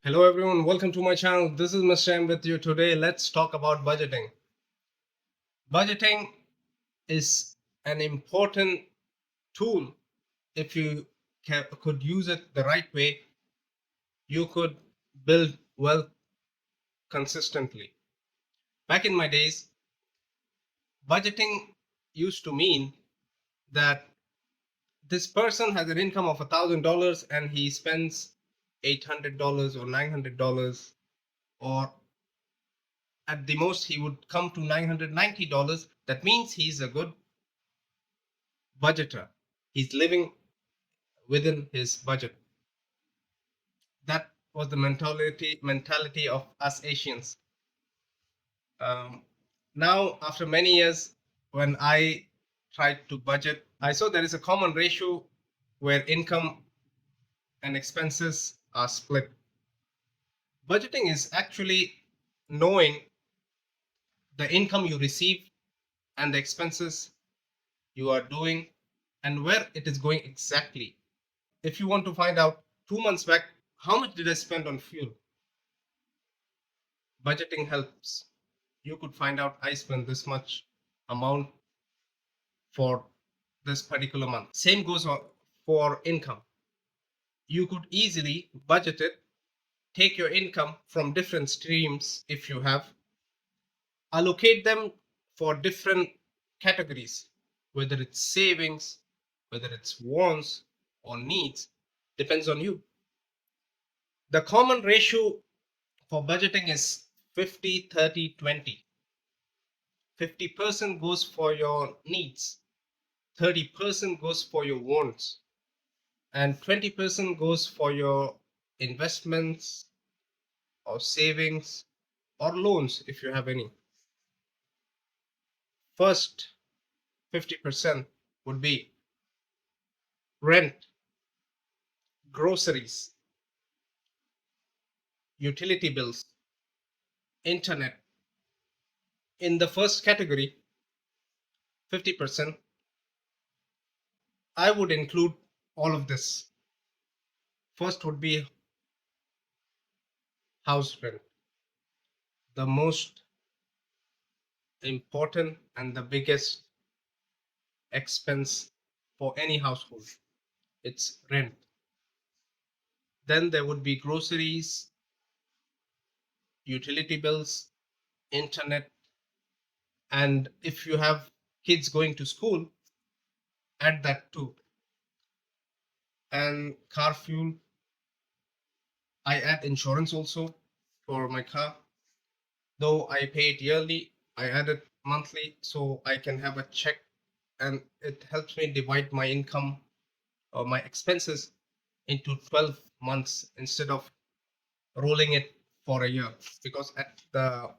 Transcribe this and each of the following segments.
Hello everyone, welcome to my channel. This is Mr. M with you today. Let's talk about budgeting. Budgeting is an important tool. If you could use it the right way, you could build wealth consistently. Back in my days, budgeting used to mean that this person has an income of $1,000 and he spends $800 or $900, or at the most he would come to $990. That means he's a good budgeter. He's living within his budget. That was the mentality of us Asians. Um, Now, after many years, when I tried to budget, I saw there is a common ratio where income and expenses are split. Budgeting is actually knowing the income you receive and the expenses you are doing and where it is going exactly. If you want to find out 2 months back, how much did I spend on fuel? Budgeting helps. You could find out I spent this much amount for this particular month. Same goes for income. You could easily budget it, take your income from different streams if you have, allocate them for different categories, whether it's savings, whether it's wants or needs, depends on you. The common ratio for budgeting is 50, 30, 20. 50% goes for your needs, 30% goes for your wants, and 20% goes for your investments or savings or loans if you have any. First 50% would be rent, groceries, utility bills, internet. In the first category, 50%, I would include all of this. First would be house rent, the most important and the biggest expense for any household. It's rent. Then there would be groceries, utility bills, internet, and if you have kids going to school, add that too. And car fuel, I add insurance also for my car. Though I pay it yearly, I add it monthly so I can have a check, and it helps me divide my income or my expenses into 12 months instead of rolling it for a year, because at the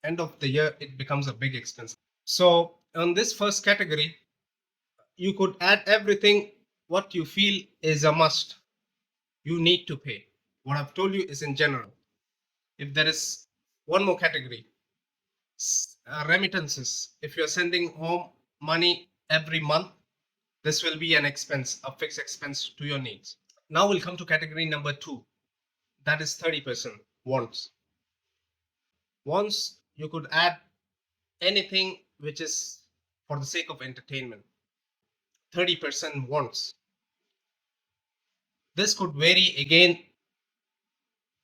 end of the year it becomes a big expense. So on this first category, you could add everything what you feel is a must, you need to pay. What I've told you is in general. If there is one more category, remittances. If you're sending home money every month, this will be an expense, a fixed expense to your needs. Now we'll come to category number two, that is 30% wants. Wants, you could add anything which is for the sake of entertainment. 30% wants. This could vary again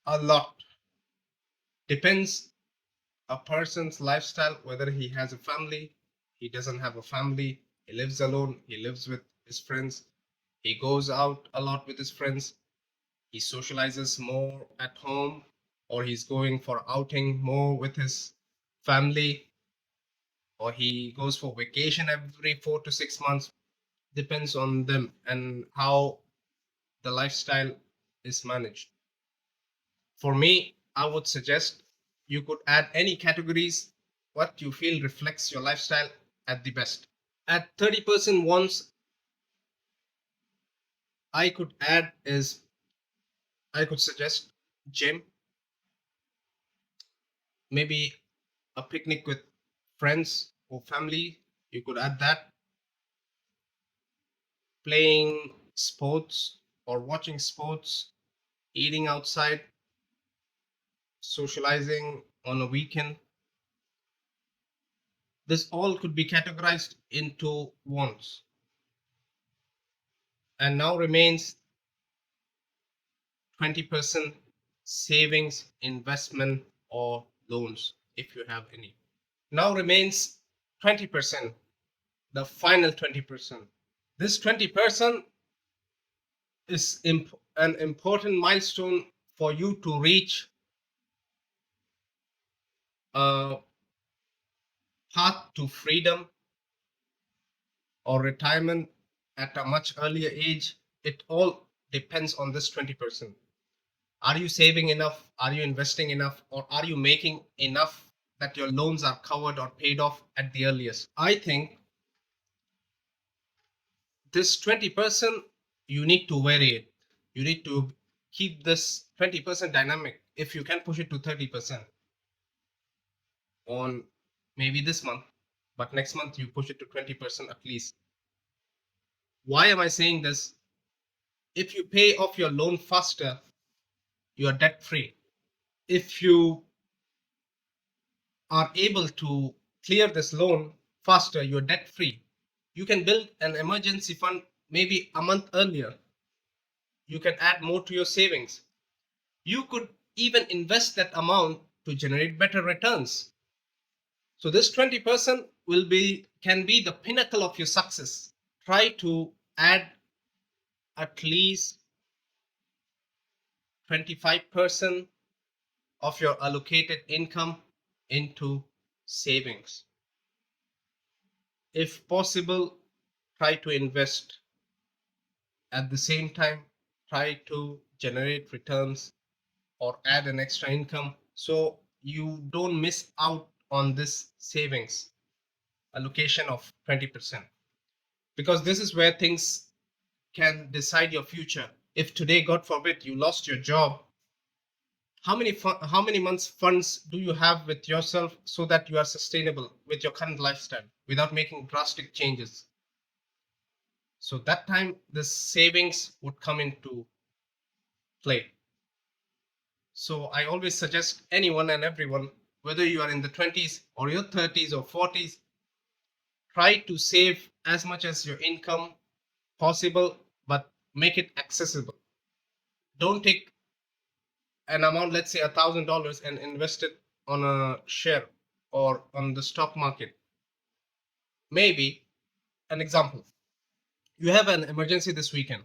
a lot. Depends a person's lifestyle, whether he has a family, he doesn't have a family, he lives alone, he lives with his friends, he goes out a lot with his friends, he socializes more at home, or he's going for outing more with his family, or he goes for vacation every 4 to 6 months. Depends on them and how the lifestyle is managed. For me, I would suggest you could add any categories what you feel reflects your lifestyle at the best. At 30% wants, I could add is I could suggest gym, maybe a picnic with friends or family. You could add that. Playing sports or watching sports, eating outside, socializing on a weekend. This all could be categorized into wants, and now remains 20% savings, investment, or loans if you have any. Now remains 20%, the final 20%. This 20% is an important milestone for you to reach a path to freedom or retirement at a much earlier age. It all depends on this 20%. Are you saving enough? Are you investing enough? Or are you making enough that your loans are covered or paid off at the earliest? I think this 20%, you need to vary it. You need to keep this 20% dynamic. If you can push it to 30% on maybe this month, but next month you push it to 20% at least. Why am I saying this? If you pay off your loan faster, you are debt free. If you are able to clear this loan faster, you're debt free. You can build an emergency fund maybe a month earlier. You can add more to your savings. You could even invest that amount to generate better returns. So this 20% will be can be the pinnacle of your success. Try to add at least 25% of your allocated income into savings. If possible, try to invest. At the same time, try to generate returns or add an extra income so you don't miss out on this savings allocation of 20%, because this is where things can decide your future. If today, God forbid, you lost your job, how many months funds do you have with yourself so that you are sustainable with your current lifestyle without making drastic changes? So that time the savings would come into play. So I always suggest anyone and everyone, whether you are in the 20s or your 30s or 40s, try to save as much as your income possible, but make it accessible. Don't take an amount, let's say $1,000, and invest it on a share or on the stock market. Maybe an example, you have an emergency this weekend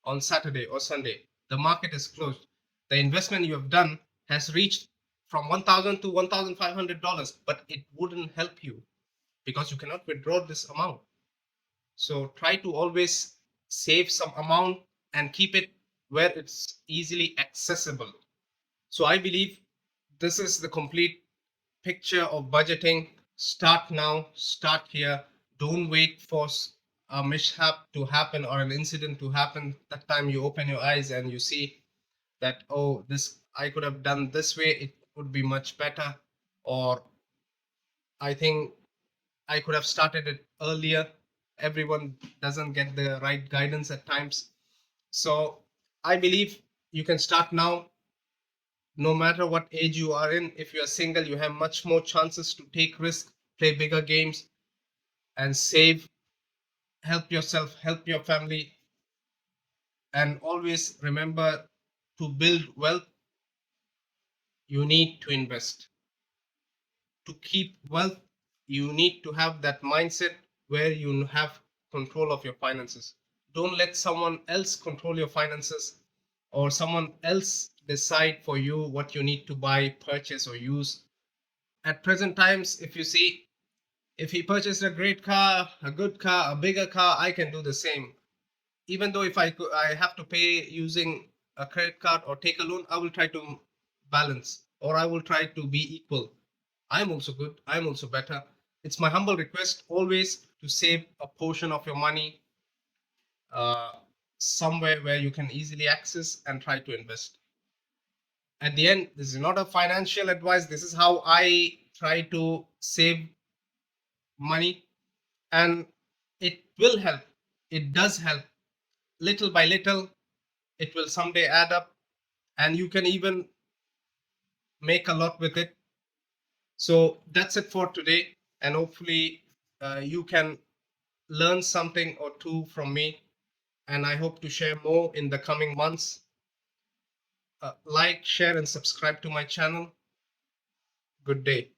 on Saturday or Sunday, the market is closed. The investment you have done has reached from 1,000 to $1,500, but it wouldn't help you because you cannot withdraw this amount. So try to always save some amount and keep it where it's easily accessible. So I believe this is the complete picture of budgeting. Start now, start here. Don't wait for a mishap to happen or an incident to happen. That time you open your eyes and you see that, oh, this I could have done this way, it would be much better. Or I think I could have started it earlier. Everyone doesn't get the right guidance at times. So I believe you can start now, no matter what age you are in. If you are single, you have much more chances to take risks, play bigger games, and save, help yourself, help your family, and always remember, to build wealth, you need to invest. To keep wealth, you need to have that mindset where you have control of your finances. Don't let someone else control your finances or someone else decide for you what you need to buy, purchase, or use. At present times, if you see, if he purchased a great car, a good car, a bigger car, I can do the same. Even though if I have to pay using a credit card or take a loan, I will try to balance, or I will try to be equal. I'm also good, I'm also better. It's my humble request always to save a portion of your money uh, somewhere where you can easily access and try to invest. At the end, this is not a financial advice, this is how I try to save money, and it will help. It does help. Little by little, it will someday add up, and you can even make a lot with it. So that's it for today, and hopefully you can learn something or two from me, and I hope to share more in the coming months. Like, share, and subscribe to my channel. Good day.